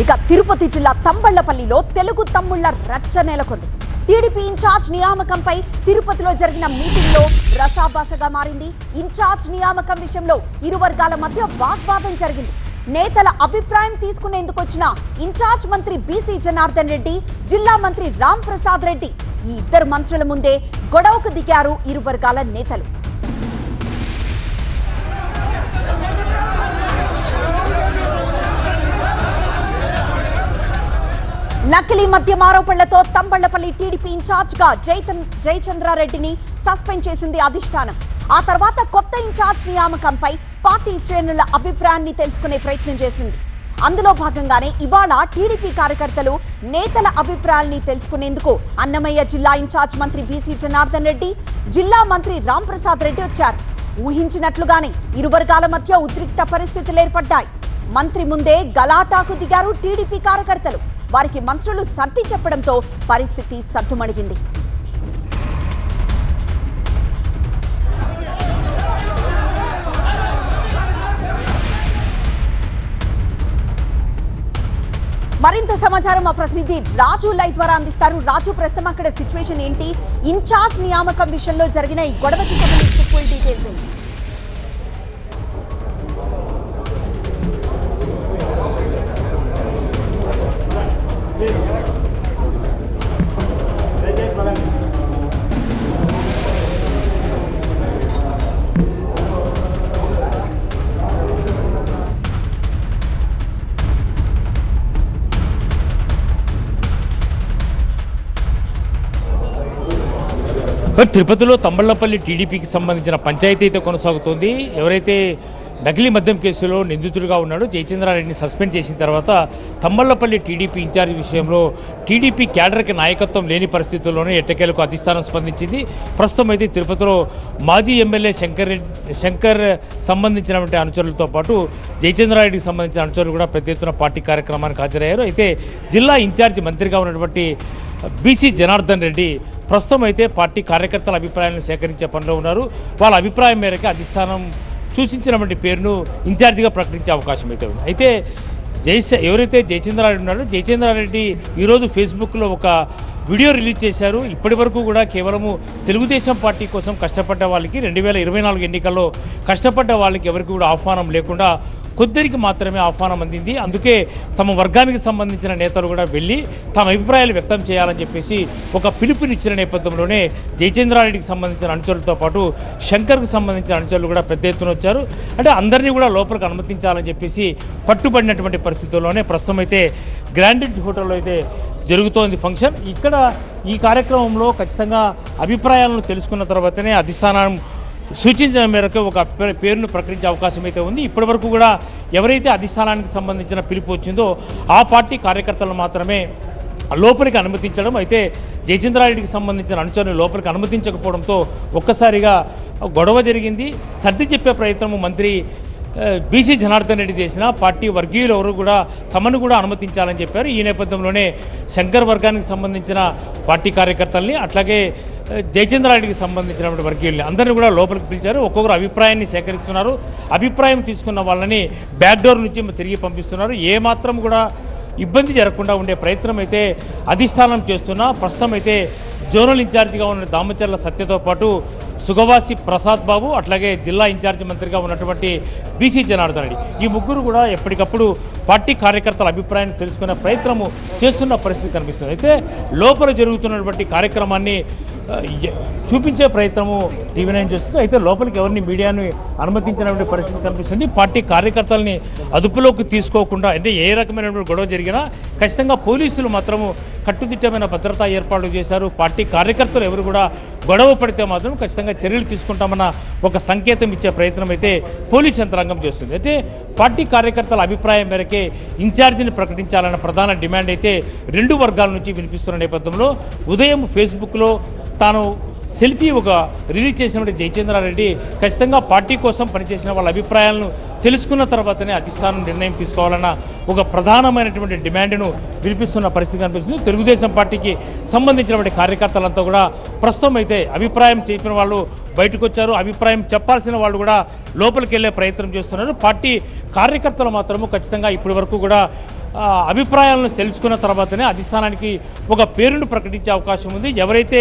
ఇక తిరుపతి జిల్లా తంబళ్లపల్లిలో తెలుగు తమ్ముళ్ల రచ్చ నెలకొంది. టీడీపీ ఇన్ఛార్జ్ నియామకంపై తిరుపతిలో జరిగిన మీటింగ్లో రసాభాసగా మారింది. ఇన్ఛార్జ్ నియామకం విషయంలో ఇరు వర్గాల మధ్య వాగ్వాదం జరిగింది. నేతల అభిప్రాయం తీసుకునేందుకు వచ్చిన ఇన్ఛార్జ్ మంత్రి బీసీ జనార్దన్ రెడ్డి, జిల్లా మంత్రి రామ్ ప్రసాద్ రెడ్డి ఈ ఇద్దరు మంత్రుల ముందే గొడవకు దిగారు ఇరు వర్గాల నేతలు. నకిలీ మద్యం ఆరోపణలతో తంబళ్లపల్లి టీడీపీ ఇన్ఛార్జ్ గా జయచంద్రారెడ్డిని సస్పెండ్ చేసింది అధిష్టానం. ఆ తర్వాత కొత్త ఇన్ఛార్జ్ నియామకంపై పార్టీ శ్రేణుల అభిప్రాయాన్ని తెలుసుకునే ప్రయత్నం చేసింది. అందులో భాగంగానే ఇవాళ టీడీపీ కార్యకర్తలు నేతల అభిప్రాయాల్ని తెలుసుకునేందుకు అన్నమయ్య జిల్లా ఇన్ఛార్జ్ మంత్రి బీసీ జనార్దన్ రెడ్డి, జిల్లా మంత్రి రామ్ ప్రసాద్ రెడ్డి వచ్చారు. ఊహించినట్లుగానే ఇరు వర్గాల మధ్య ఉద్రిక్త పరిస్థితులు ఏర్పడ్డాయి. మంత్రి ముందే గలాటాకు దిగారు టీడీపీ కార్యకర్తలు. వారికి మంత్రులు సర్ది చెప్పడంతో పరిస్థితి సద్దుమణిగింది. మరింత సమాచారం మా ప్రతినిధి రాజు లైవ్ ద్వారా అందిస్తారు. రాజు, ప్రస్తుతం అక్కడ సిచ్యువేషన్ ఏంటి? ఇన్ఛార్జ్ నియామకం విషయంలో జరిగిన ఈ గొడవకి సంబంధించి ఫుల్ డీటెయిల్స్ ఏంటి? తిరుపతిలో తంబళ్లపల్లి టీడీపీకి సంబంధించిన పంచాయతీ అయితే కొనసాగుతోంది. ఎవరైతే నకిలీ మద్యం కేసులో నిందితుడిగా ఉన్నాడో జయచంద్రారెడ్డిని సస్పెండ్ చేసిన తర్వాత తంబళ్లపల్లి టీడీపీ ఇన్ఛార్జ్ విషయంలో టీడీపీ క్యాడర్కి నాయకత్వం లేని పరిస్థితుల్లోనే ఎట్టకేలకు అధిష్టానం స్పందించింది. ప్రస్తుతం అయితే తిరుపతిలో మాజీ ఎమ్మెల్యే శంకర్ సంబంధించినటువంటి అనుచరులతో పాటు జయచంద్రారెడ్డికి సంబంధించిన అనుచరులు కూడా పెద్ద ఎత్తున పార్టీ కార్యక్రమానికి హాజరయ్యారు. అయితే జిల్లా ఇన్ఛార్జ్ మంత్రిగా ఉన్నటువంటి బీసీ జనార్దన్ రెడ్డి ప్రస్తుతం అయితే పార్టీ కార్యకర్తల అభిప్రాయాలను సేకరించే పనిలో ఉన్నారు. వాళ్ళ అభిప్రాయం మేరకు అధిష్టానం సూచించినటువంటి పేరును ఇన్ఛార్జిగా ప్రకటించే అవకాశం అయితే ఉంది. అయితే ఎవరైతే జయచంద్రారెడ్డి ఉన్నారో జయచంద్రారెడ్డి ఈరోజు ఫేస్బుక్లో ఒక వీడియో రిలీజ్ చేశారు. ఇప్పటి వరకు కూడా కేవలము తెలుగుదేశం పార్టీ కోసం కష్టపడ్డ వాళ్ళకి 2024 ఎన్నికల్లో కష్టపడ్డ వాళ్ళకి ఎవరికి కూడా ఆహ్వానం లేకుండా కొద్దిరికి మాత్రమే ఆహ్వానం అందింది. అందుకే తమ వర్గానికి సంబంధించిన నేతలు కూడా వెళ్ళి తమ అభిప్రాయాలు వ్యక్తం చేయాలని చెప్పేసి ఒక పిలుపునిచ్చిన నేపథ్యంలోనే జయచంద్రారెడ్డికి సంబంధించిన అనుచరులతో పాటు శంకర్కి సంబంధించిన అనుచరులు కూడా పెద్ద ఎత్తున వచ్చారు. అంటే అందరినీ కూడా లోపలికి అనుమతించాలని చెప్పేసి పట్టుబడినటువంటి పరిస్థితుల్లోనే ప్రస్తుతం అయితే గ్రాండ్ హోటల్లో అయితే జరుగుతోంది ఫంక్షన్. ఇక్కడ ఈ కార్యక్రమంలో ఖచ్చితంగా అభిప్రాయాలను తెలుసుకున్న తర్వాతనే అధిష్టానం సూచించిన మేరకు ఒక పేరును ప్రకటించే అవకాశం అయితే ఉంది. ఇప్పటివరకు కూడా ఎవరైతే అధిష్టానానికి సంబంధించిన పిలుపు వచ్చిందో ఆ పార్టీ కార్యకర్తలను మాత్రమే లోపలికి అనుమతించడం. అయితే జయచంద్రారెడ్డికి సంబంధించిన అనుచరులు లోపలికి అనుమతించకపోవడంతో ఒక్కసారిగా గొడవ జరిగింది. సర్ది చెప్పే ప్రయత్నము మంత్రి బీసీ జనార్దన్ రెడ్డి చేసిన పార్టీ వర్గీయులు ఎవరు కూడా తమను కూడా అనుమతించాలని చెప్పారు. ఈ నేపథ్యంలోనే శంకర్ వర్గానికి సంబంధించిన పార్టీ కార్యకర్తల్ని అట్లాగే జయచంద్రారెడ్డికి సంబంధించినటువంటి వర్గీయుల్ని అందరినీ కూడా లోపలికి పిలిచారు. ఒక్కొక్కరు అభిప్రాయాన్ని సేకరిస్తున్నారు. అభిప్రాయం తీసుకున్న వాళ్ళని బ్యాక్డోర్ నుంచి తిరిగి పంపిస్తున్నారు. ఏమాత్రం కూడా ఇబ్బంది జరగకుండా ఉండే ప్రయత్నం అయితే అధిష్టానం చేస్తున్నా ప్రస్తుతం అయితే జోనల్ ఇన్ఛార్జిగా ఉన్న దామచర్ల సత్యతో పాటు సుగవాసి ప్రసాద్ బాబు అట్లాగే జిల్లా ఇన్ఛార్జి మంత్రిగా ఉన్నటువంటి బీసీ జనార్దన్ రెడ్డి ఈ ముగ్గురు కూడా ఎప్పటికప్పుడు పార్టీ కార్యకర్తల అభిప్రాయాన్ని తెలుసుకునే ప్రయత్నము చేస్తున్న పరిస్థితి కనిపిస్తుంది. అయితే లోపల జరుగుతున్నటువంటి కార్యక్రమాన్ని చూపించే ప్రయత్నము టీవీ9 చేస్తుంది. అయితే లోపలికి ఎవరిని మీడియాను అనుమతించినటువంటి పరిస్థితి కనిపిస్తుంది. పార్టీ కార్యకర్తల్ని అదుపులోకి తీసుకోకుండా అంటే ఏ రకమైనటువంటి గొడవ జరిగినా ఖచ్చితంగా పోలీసులు మాత్రము కట్టుదిట్టమైన భద్రతా ఏర్పాట్లు చేశారు. పార్టీ కార్యకర్తలు ఎవరు కూడా గొడవ పడితే మాత్రం ఖచ్చితంగా చర్యలు తీసుకుంటామన్న ఒక సంకేతం ఇచ్చే ప్రయత్నం అయితే పోలీస్ యంత్రాంగం చేస్తుంది. అయితే పార్టీ కార్యకర్తల అభిప్రాయం మేరకే ఇన్ఛార్జిని ప్రకటించాలన్న ప్రధాన డిమాండ్ అయితే రెండు వర్గాల నుంచి వినిపిస్తున్న నేపథ్యంలో ఉదయం ఫేస్బుక్లో తాను సెల్ఫీ ఒక రిలీజ్ చేసినటువంటి జయచంద్రారెడ్డి ఖచ్చితంగా పార్టీ కోసం పనిచేసిన వాళ్ళ అభిప్రాయాలను తెలుసుకున్న తర్వాతనే అధిష్టానం నిర్ణయం తీసుకోవాలన్న ఒక ప్రధానమైనటువంటి డిమాండ్ను వినిపిస్తున్న పరిస్థితి కనిపిస్తుంది. తెలుగుదేశం పార్టీకి సంబంధించినటువంటి కార్యకర్తలంతా కూడా ప్రస్తుతం అయితే అభిప్రాయం చెప్పిన వాళ్ళు బయటకు వచ్చారు. అభిప్రాయం చెప్పాల్సిన వాళ్ళు కూడా లోపలికి వెళ్ళే ప్రయత్నం చేస్తున్నారు. పార్టీ కార్యకర్తలు మాత్రము ఖచ్చితంగా ఇప్పటి వరకు కూడా అభిప్రాయాలను తెలుసుకున్న తర్వాతనే అధిష్టానానికి ఒక పేరును ప్రకటించే అవకాశం ఉంది. ఎవరైతే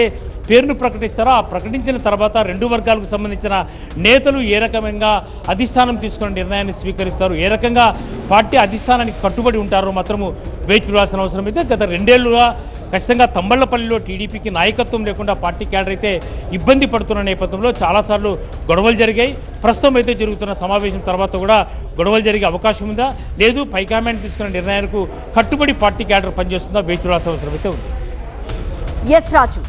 పేరును ప్రకటిస్తారో ఆ ప్రకటించిన తర్వాత రెండు వర్గాలకు సంబంధించిన నేతలు ఏ రకంగా అధిష్టానం తీసుకున్న నిర్ణయాన్ని స్వీకరిస్తారు, ఏ రకంగా పార్టీ అధిష్టానానికి కట్టుబడి ఉంటారో మాత్రము వేచి చూడాల్సిన అవసరం అయితే గత 2 ఏళ్లుగా ఖచ్చితంగా తంబళ్లపల్లిలో టీడీపీకి నాయకత్వం లేకుండా పార్టీ క్యాడర్ అయితే ఇబ్బంది పడుతున్న నేపథ్యంలో చాలాసార్లు గొడవలు జరిగాయి. ప్రస్తుతం అయితే జరుగుతున్న సమావేశం తర్వాత కూడా గొడవలు జరిగే అవకాశం ఉందా, లేదు హైకమాండ్ తీసుకున్న నిర్ణయాలకు కట్టుబడి పార్టీ క్యాడర్ పనిచేస్తుందా వేచి చూడాల్సిన అవసరం అయితే ఉంది. ఎస్ రాజు.